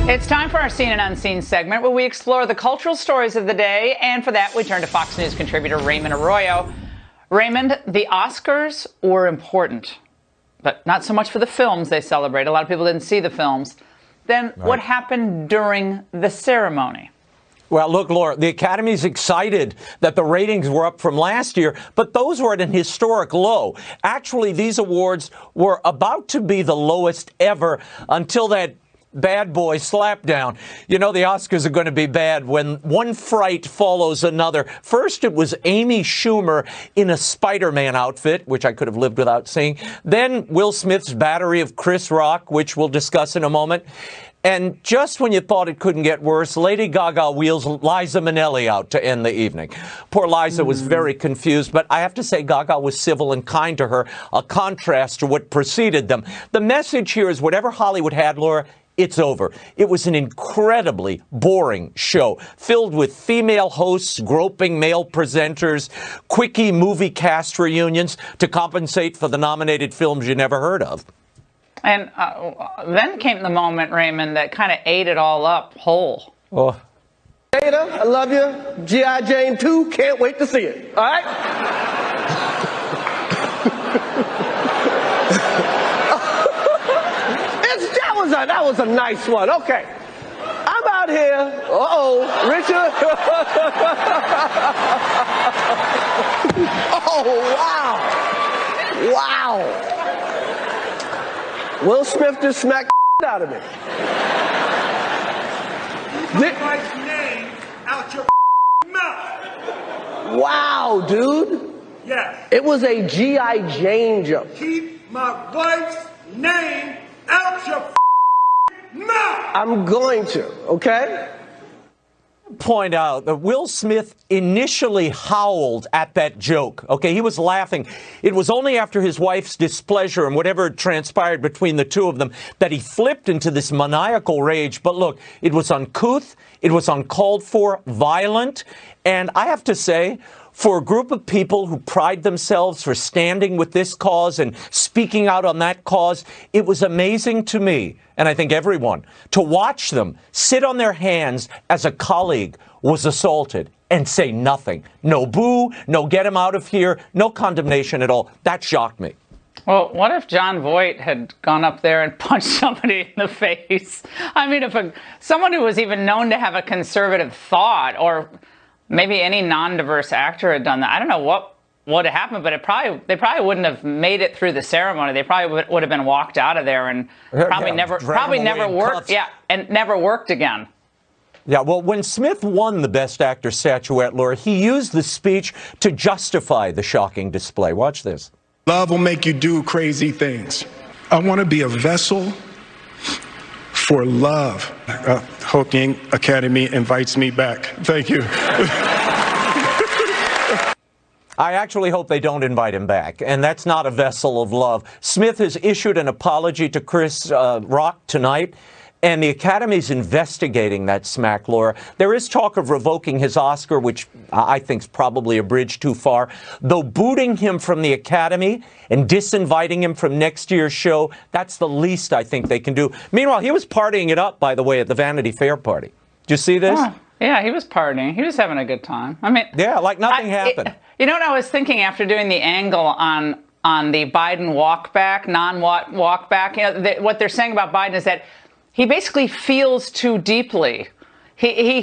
It's time for our Seen and Unseen segment where we explore the cultural stories of the day, and for that we turn to Fox News contributor Raymond Arroyo. Raymond, the Oscars were important, but not so much for the films they celebrate. A lot of people didn't see the films. Then what happened during the ceremony? Well, look, Laura, the Academy's excited that the ratings were up from last year, but those were at an historic low. Actually, these awards were about to be the lowest ever until that bad boy slapdown. You know, the Oscars are going to be bad when one fright follows another. First, it was Amy Schumer in a Spider-Man outfit, which I could have lived without seeing. Then Will Smith's battery of Chris Rock, which we'll discuss in a moment. And just when you thought it couldn't get worse, Lady Gaga wheels Liza Minnelli out to end the evening. Poor Liza was very confused, but I have to say Gaga was civil and kind to her, a contrast to what preceded them. The message here is whatever Hollywood had, Laura, it's over. It was an incredibly boring show, filled with female hosts groping male presenters, quickie movie cast reunions to compensate for the nominated films you never heard of. And then came the moment, Raymond, that kind of ate it all up whole. Oh. Ada, I love you. G.I. Jane 2, can't wait to see it. All right? That was a nice one. Okay. I'm out here. Richard. Oh, wow. Wow. Will Smith just smacked the out of me. Keep my wife's name out your mouth. Wow, dude. Yes. It was a G.I. Jane joke. Keep my wife's name out your mouth. I'm going to, okay? Point out that Will Smith initially howled at that joke. Okay, he was laughing. It was only after his wife's displeasure and whatever transpired between the two of them that he flipped into this maniacal rage. But look, it was uncouth, it was uncalled for, violent, and I have to say, for a group of people who pride themselves for standing with this cause and speaking out on that cause, it was amazing to me, and I think everyone, to watch them sit on their hands as a colleague was assaulted and say nothing. No boo, no get him out of here, no condemnation at all. That shocked me. Well, what if John Voight had gone up there and punched somebody in the face? I mean, if someone who was even known to have a conservative thought, or maybe any non-diverse actor had done that. I don't know what would have happened, but they probably wouldn't have made it through the ceremony. They probably would have been walked out of there and probably never worked. Yeah, and never worked again. Yeah, well, when Smith won the Best Actor statuette, Laura, he used the speech to justify the shocking display. Watch this. Love will make you do crazy things. I want to be a vessel for love. Hope the Academy invites me back. Thank you. I actually hope they don't invite him back, and that's not a vessel of love. Smith has issued an apology to Chris Rock tonight, and the Academy's investigating that smack, Laura. There is talk of revoking his Oscar, which I think is probably a bridge too far, though booting him from the Academy and disinviting him from next year's show, that's the least I think they can do. Meanwhile, he was partying it up, by the way, at the Vanity Fair party. Did you see this? Oh, yeah, he was partying. He was having a good time. I mean, yeah, like nothing happened. You know what I was thinking after doing the angle on the Biden walk back, non-walk back? You know, what they're saying about Biden is that he basically feels too deeply. He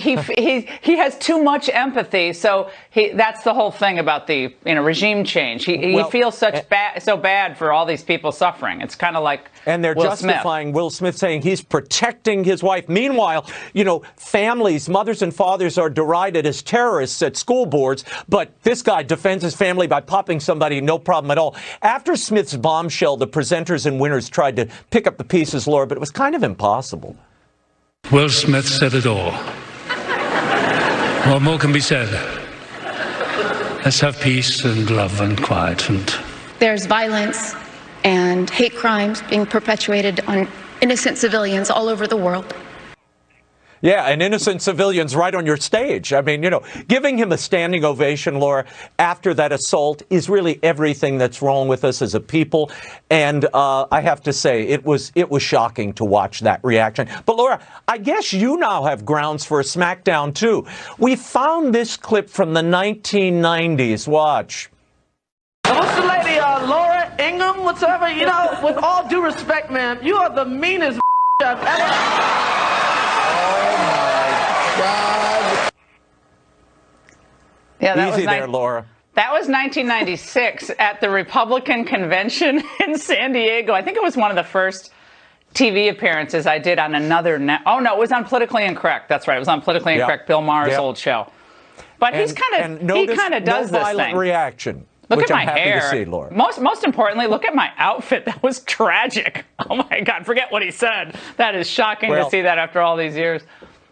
has too much empathy, so that's the whole thing about the regime change. He feels so bad for all these people suffering. It's kind of like and they're justifying Will Smith saying he's protecting his wife. Meanwhile, families, mothers and fathers are derided as terrorists at school boards, but this guy defends his family by popping somebody, no problem at all. After Smith's bombshell, the presenters and winners tried to pick up the pieces, Laura, but it was kind of impossible. Will Smith said it all. What more can be said? Let's have peace and love and quiet. There's violence and hate crimes being perpetuated on innocent civilians all over the world. Yeah, and innocent civilians right on your stage. I mean, you know, giving him a standing ovation, Laura, after that assault is really everything that's wrong with us as a people. And I have to say, it was shocking to watch that reaction. But Laura, I guess you now have grounds for a smackdown, too. We found this clip from the 1990s. Watch. What's the lady, Laura Ingraham, whatever? You know, with all due respect, ma'am, you are the meanest I've ever... God. Yeah, that Easy there, Laura. That was 1996 at the Republican convention in San Diego. I think it was one of the first TV appearances I did on another oh no, it was on Politically Incorrect. That's right, it was on Politically Incorrect, Bill Maher's old show. But he kind of does no this violent thing. Reaction. Look which at I'm my happy hair. to see, Laura. Most importantly, look at my outfit. That was tragic. Oh my God, forget what he said. That is shocking to see that after all these years.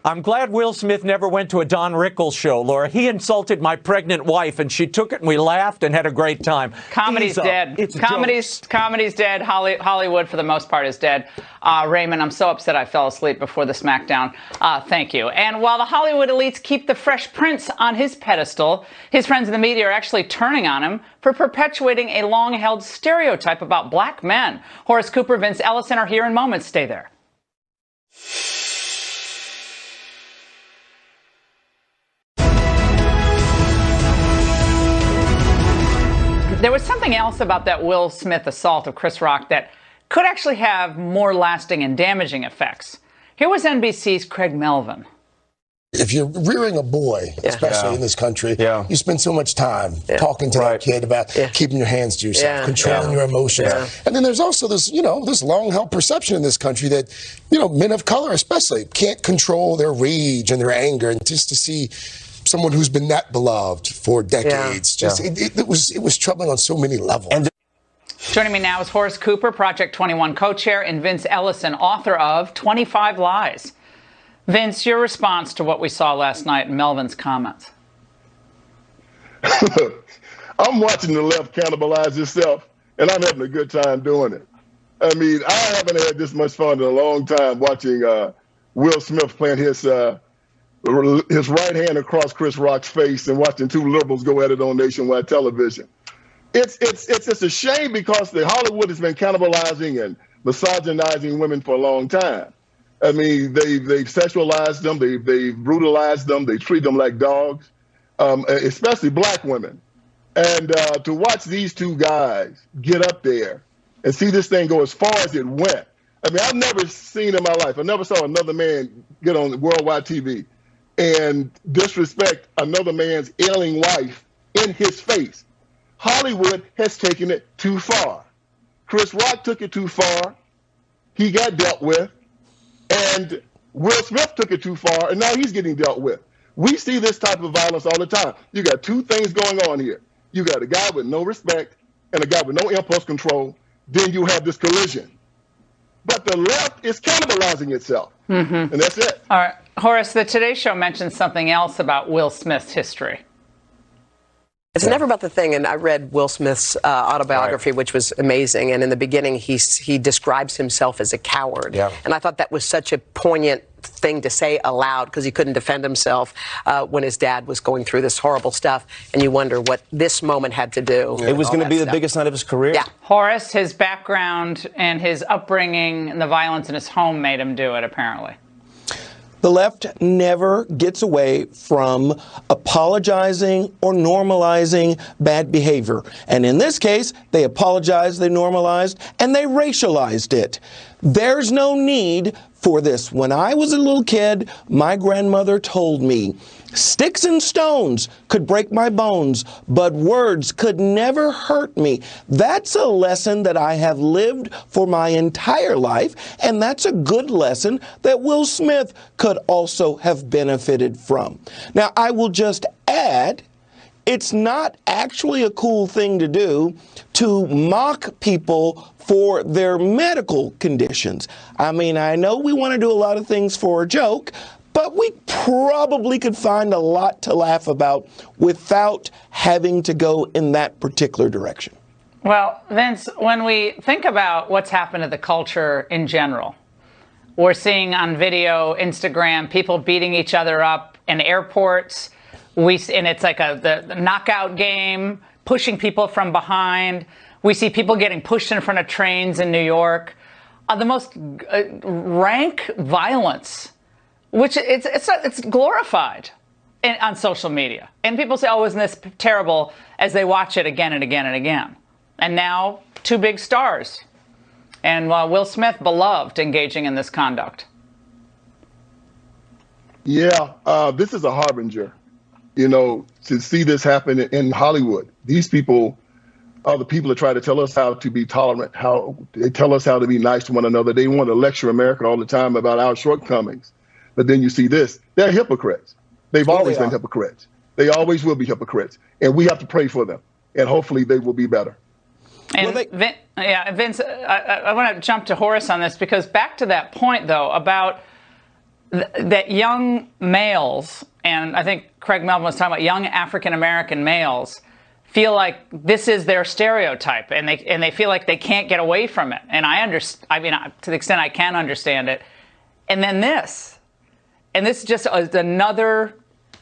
I'm glad Will Smith never went to a Don Rickles show, Laura. He insulted my pregnant wife, and she took it, and we laughed and had a great time. Comedy's dead. Comedy's dead. Hollywood, for the most part, is dead. Raymond, I'm so upset I fell asleep before the smackdown. Thank you. And while the Hollywood elites keep the Fresh Prince on his pedestal, his friends in the media are actually turning on him for perpetuating a long-held stereotype about black men. Horace Cooper, Vince Ellison are here in moments. Stay there. There was something else about that Will Smith assault of Chris Rock that could actually have more lasting and damaging effects. Here was NBC's Craig Melvin. If you're rearing a boy, especially in this country, you spend so much time talking to that kid about keeping your hands to yourself, controlling your emotions. And then there's also this, this long-held perception in this country that, men of color especially can't control their rage and their anger. And just to see someone who's been that beloved for decades, it was troubling on so many levels. And joining me now is Horace Cooper, Project 21 co-chair, and Vince Ellison, author of 25 Lies. Vince, your response to what we saw last night in Melvin's comments. I'm watching the left cannibalize itself, and I'm having a good time doing it. I mean, I haven't had this much fun in a long time watching Will Smith playing his right hand across Chris Rock's face and watching two liberals go at it on nationwide television. It's just a shame because the Hollywood has been cannibalizing and misogynizing women for a long time. I mean, they've sexualized them, they've brutalized them, they treat them like dogs, especially black women. And to watch these two guys get up there and see this thing go as far as it went. I mean, I've never seen in my life, I never saw another man get on worldwide TV and disrespect another man's ailing wife in his face. Hollywood has taken it too far. Chris Rock took it too far. He got dealt with. And Will Smith took it too far, and now he's getting dealt with. We see this type of violence all the time. You got two things going on here. You got a guy with no respect and a guy with no impulse control. Then you have this collision. But the left is cannibalizing itself. And that's it. All right. Horace, the Today Show mentioned something else about Will Smith's history. It's never about the thing, and I read Will Smith's autobiography, which was amazing, and in the beginning he describes himself as a coward, and I thought that was such a poignant thing to say aloud because he couldn't defend himself when his dad was going through this horrible stuff, and you wonder what this moment had to do. It was going to be the biggest night of his career. Yeah. Horace, his background and his upbringing and the violence in his home made him do it, apparently. The left never gets away from apologizing or normalizing bad behavior. And in this case, they apologized, they normalized, and they racialized it. There's no need for this. When I was a little kid, my grandmother told me, sticks and stones could break my bones, but words could never hurt me. That's a lesson that I have lived for my entire life, and that's a good lesson that Will Smith could also have benefited from. Now, I will just add, it's not actually a cool thing to do to mock people for their medical conditions. I mean, I know we want to do a lot of things for a joke, but we probably could find a lot to laugh about without having to go in that particular direction. Well, Vince, when we think about what's happened to the culture in general, We're seeing on video, Instagram, people beating each other up in airports. And it's like the knockout game, pushing people from behind. We see people getting pushed in front of trains in New York. The most rank violence, which it's glorified on social media. And people say, oh, isn't this terrible, as they watch it again and again and again. And now, two big stars. And Will Smith, beloved, engaging in this conduct. Yeah, this is a harbinger, to see this happen in Hollywood. These people are the people that try to tell us how to be tolerant, how they tell us how to be nice to one another. They want to lecture America all the time about our shortcomings. But then you see this, they're hypocrites. They've always been hypocrites. They always will be hypocrites. And we have to pray for them. And hopefully they will be better. And Vince, I want to jump to Horace on this, because back to that point, though, about that young males, and I think Craig Melvin was talking about young African-American males, feel like this is their stereotype, and they feel like they can't get away from it. And I mean, to the extent I can understand it. And then this is just another,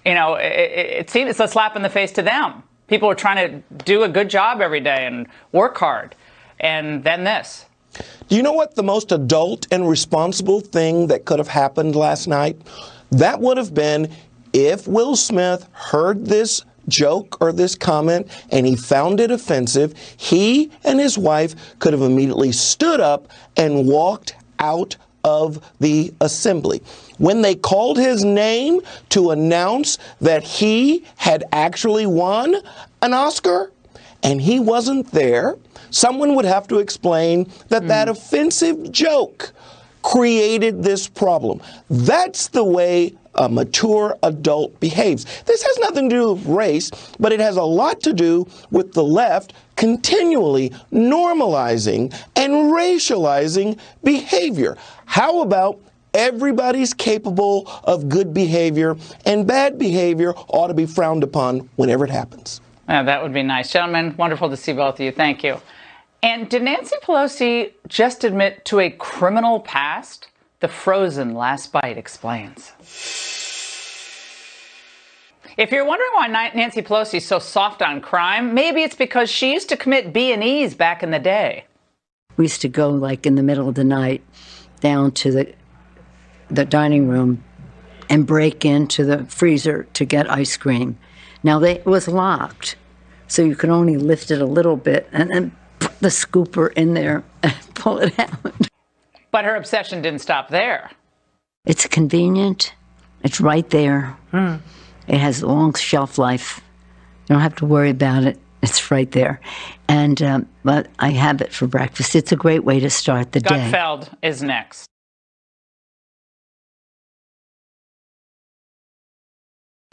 it seems it's a slap in the face to them. People are trying to do a good job every day and work hard. And then this. Do you know what the most adult and responsible thing that could have happened last night? That would have been if Will Smith heard this joke or this comment and he found it offensive, he and his wife could have immediately stood up and walked out of the assembly. When they called his name to announce that he had actually won an Oscar and he wasn't there, someone would have to explain that that offensive joke created this problem. That's the way a mature adult behaves. This has nothing to do with race, but it has a lot to do with the left continually normalizing and racializing behavior. How about everybody's capable of good behavior, and bad behavior ought to be frowned upon whenever it happens? Yeah, that would be nice. Gentlemen, wonderful to see both of you. Thank you. And did Nancy Pelosi just admit to a criminal past? The frozen last bite explains. If you're wondering why Nancy Pelosi is so soft on crime, maybe it's because she used to commit B&Es back in the day. We used to go like in the middle of the night down to the dining room and break into the freezer to get ice cream. Now it was locked, so you could only lift it a little bit and then put the scooper in there and pull it out. But her obsession didn't stop there. It's convenient. It's right there. It has a long shelf life. You don't have to worry about it. It's right there. And but I have it for breakfast. It's a great way to start the day. Gutfeld is next.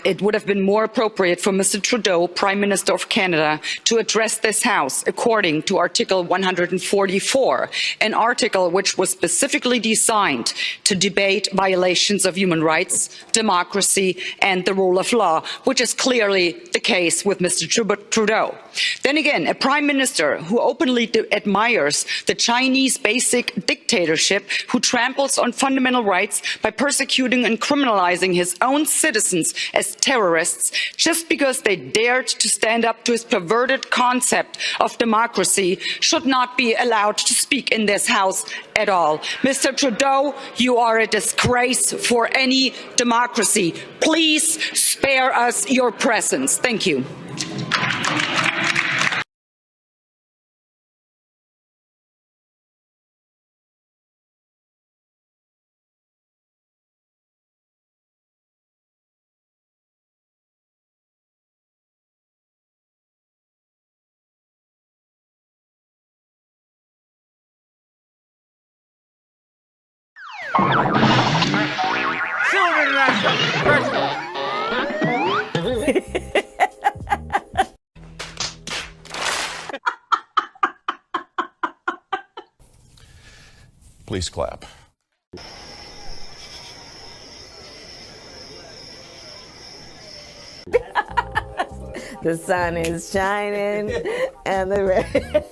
It would have been more appropriate for Mr. Trudeau, Prime Minister of Canada, to address this House according to Article 144, an article which was specifically designed to debate violations of human rights, democracy and the rule of law, which is clearly the case with Mr. Trudeau. Then again, a Prime Minister who openly admires the Chinese basic dictatorship, who tramples on fundamental rights by persecuting and criminalizing his own citizens as terrorists just because they dared to stand up to his perverted concept of democracy, should not be allowed to speak in this House at all. Mr. Trudeau, you are a disgrace for any democracy. Please spare us your presence. Thank you. Please clap. The sun is shining and the rain.